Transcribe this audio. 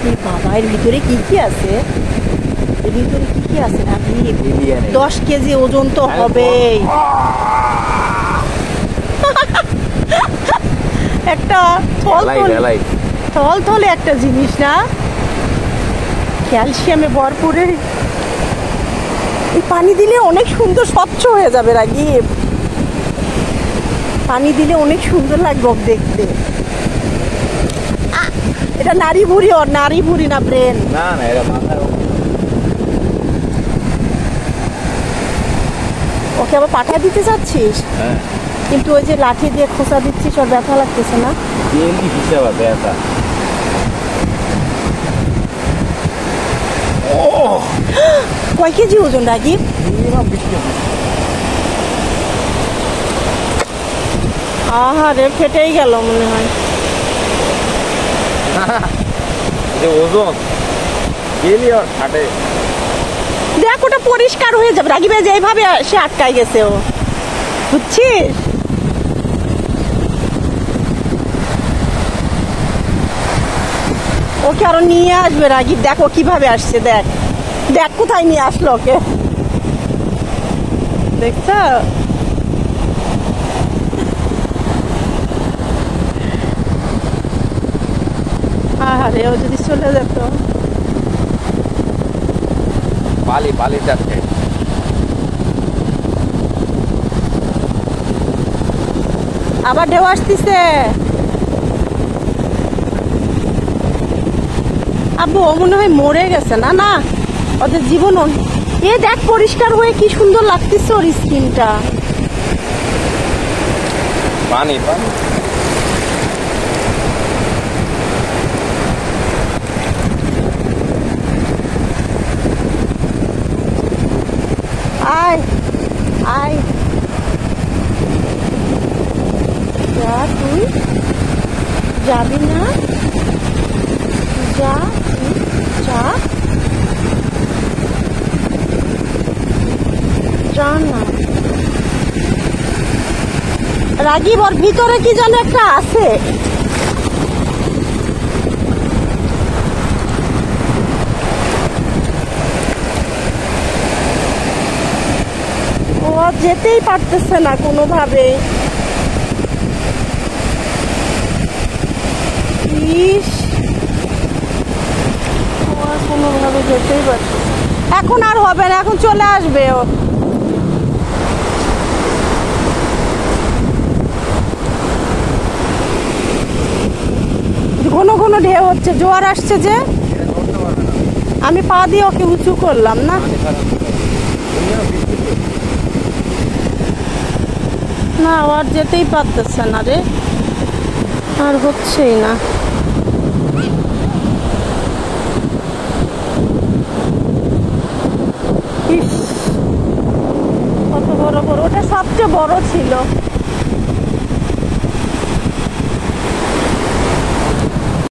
এই বাবা, এর ভিতরে কি কি আছে? এর ভিতরে কি কি আছে? আপনি 10 কেজি ওজন তো হবেই। একটা থলথলে একটা জিনিস না, ক্যালসিয়ামে ভরপুর। এই পানি দিলে অনেক সুন্দর স্বচ্ছ হয়ে যাবে রাগিব, পানি দিলে অনেক সুন্দর লাগবে দেখতে। এটা নারী ভুঁড়ি, ওর নারী ভুঁড়ি না ব্রেন। না না, এটা মাথার। ওকে আবার পাঠা দিতে চাচ্ছিস? হ্যাঁ, কিন্তু ওই যে লাঠি দিয়ে খোঁচা দিচ্ছিস, ওর ব্যথা লাগতেছে না? কেজি হিসাবে ব্যথা। কয় কেজি ওজন রাগিব? Minimum 20 KG. আহারে, ফেটেই গেল মনে হয়। যে ওজন গেলি আর ফাটে। দেখ, ওটা পরিষ্কার হয়ে যাবে রাগিবে, যেভাবে সে আটকায় গেছে ও, বুঝছিস? ওকে আরো নিয়ে আসবে রাগিব, দেখ ও কিভাবে আসছে, দেখ দেখ কোথায় নিয়ে আসলো ওকে, দেখছ? আরে ও যদি চলে যেত। বালি যাচ্ছে। আবার ঢেউ আসতেছে। আব্বু, ও মনে হয় মরে গেছে। না না, ওদের জীবন। এ দেখ পরিষ্কার হয়ে কি সুন্দর লাগতেছে ওর স্কিনটা। পানি পানি। আয় আয়, যা, তুই যাবি না? যা, যা, যা না। রাগিব, ওর ভিতরে কি যেন একটা আছে। ও যেতেই পারতেছে না কোনোভাবে। ইস, ও আর কোনোভাবে যেতেই পারছে। এখন আর হবে না, এখন চলে আসবে ও। ঘন ঘন ঢেউ হচ্ছে, জোয়ার আসছে যে। আমি পা দিয়ে ওকে উঁচু করলাম না। না, আর যেতেই পারতেছে না রে, আর হচ্ছেই না। ইস, কত বড় বড়, ওটা সবচেয়ে বড় ছিল।